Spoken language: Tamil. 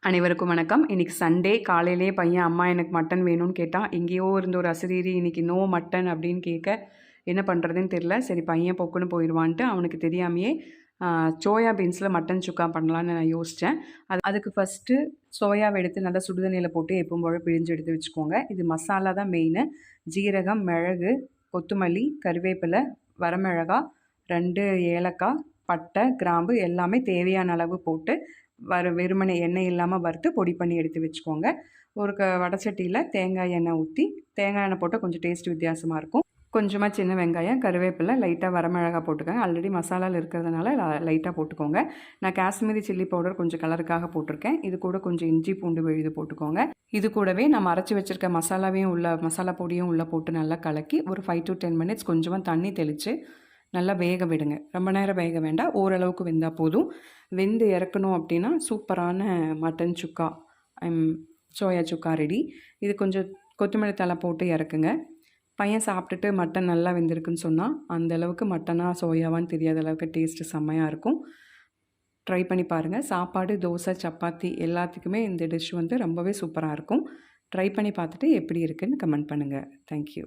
அனைவருக்கும் வணக்கம். இன்னைக்கு சண்டே காலையிலேயே பையன் அம்மா எனக்கு மட்டன் வேணும்னு கேட்டான். எங்கேயோ இருந்து ஒரு அசரீரி இன்னைக்கு நோ மட்டன் அப்படின்னு கேட்க என்ன பண்ணுறதுன்னு தெரில. சரி பையன் பொக்குன்னு போயிடுவான்ட்டு அவனுக்கு தெரியாமையே சோயா பீன்ஸில் மட்டன் சுக்கா பண்ணலான்னு நான் யோசித்தேன். அதுக்கு ஃபஸ்ட்டு சோயாவை எடுத்து நல்லா சுடுதண்ணியில் போட்டு எப்பவும் போல பிழிஞ்சு எடுத்து வச்சுக்கோங்க. இது மசாலா தான் மெயின். ஜீரகம், மிளகு, கொத்தமல்லி, கருவேப்பிலை, வரமிளகா, 2 ஏலக்காய், பட்டை, கிராம்பு எல்லாமே தேவையான அளவு போட்டு வெறுமனே எண்ணெய் இல்லாமல் வறுத்து பொடி பண்ணி எடுத்து வச்சுக்கோங்க. ஒரு வடைச்சட்டியில் தேங்காய் எண்ணெய் ஊற்றி, தேங்காய் எண்ணெய் போட்டால் கொஞ்சம் டேஸ்ட் வித்தியாசமாக இருக்கும். கொஞ்சமாக சின்ன வெங்காயம், கருவேப்பிலை, லைட்டாக வரமிளகா போட்டுக்கோங்க. ஆல்ரெடி மசாலாவில் இருக்கிறதுனால லைட்டாக போட்டுக்கோங்க. நான் காஷ்மீரி சில்லி பவுடர் கொஞ்சம் கலருக்காக போட்டிருக்கேன். இது கூட கொஞ்சம் இஞ்சி பூண்டு விழுது போட்டுக்கோங்க. இது கூடவே நம்ம அரைச்சி வச்சுருக்க மசாலாவையும் மசாலா பொடியும் உள்ளே போட்டு நல்லா கலக்கி ஒரு 5 to 10 minutes கொஞ்சமாக தண்ணி தெளித்து நல்லா வேக விடுங்க. ரொம்ப நேரம் வேக வேண்டாம், ஓரளவுக்கு வெந்தால் போதும். வெந்து இறக்கணும் அப்படின்னா சூப்பரான மட்டன் சுக்கா, சோயா சுக்கா ரெடி. இது கொஞ்சம் கொத்தமல்லி தழை போட்டு இறக்குங்க. பையன் சாப்பிட்டுட்டு மட்டன் நல்லா வெந்திருக்குன்னு சொன்னால் அந்தளவுக்கு மட்டனாக சோயாவான்னு தெரியாத அளவுக்கு டேஸ்ட்டு செம்மையாக இருக்கும். ட்ரை பண்ணி பாருங்கள். சாப்பாடு, தோசை, சப்பாத்தி எல்லாத்துக்குமே இந்த டிஷ் ரொம்பவே சூப்பராக இருக்கும். ட்ரை பண்ணி பார்த்துட்டு எப்படி இருக்குதுன்னு கமெண்ட் பண்ணுங்கள். தேங்க்யூ.